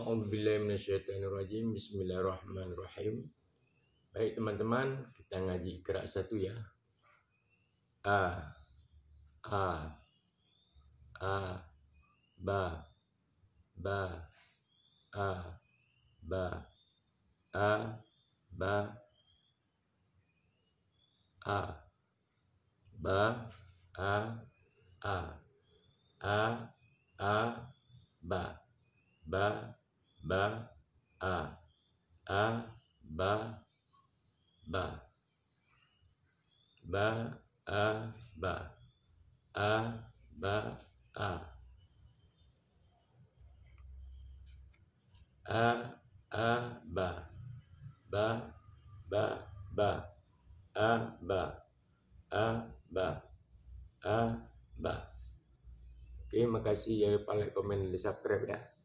A'udzubillahi minasyaitonirrajim. Bismillahirrahmanirrahim. Baik teman-teman, kita ngaji Iqra 1 ya. A, A, A, Ba, Ba, A, Ba, A, Ba, A, Ba, A, A, Ba, Ba, Ba, A, Ba, Ba, Ba, A, Ba, Ba, A, Ba, Ba, Ba, Ba, Ba, Ba, Ba. Oke, makasih, jangan lupa like, komen, dan subscribe ya.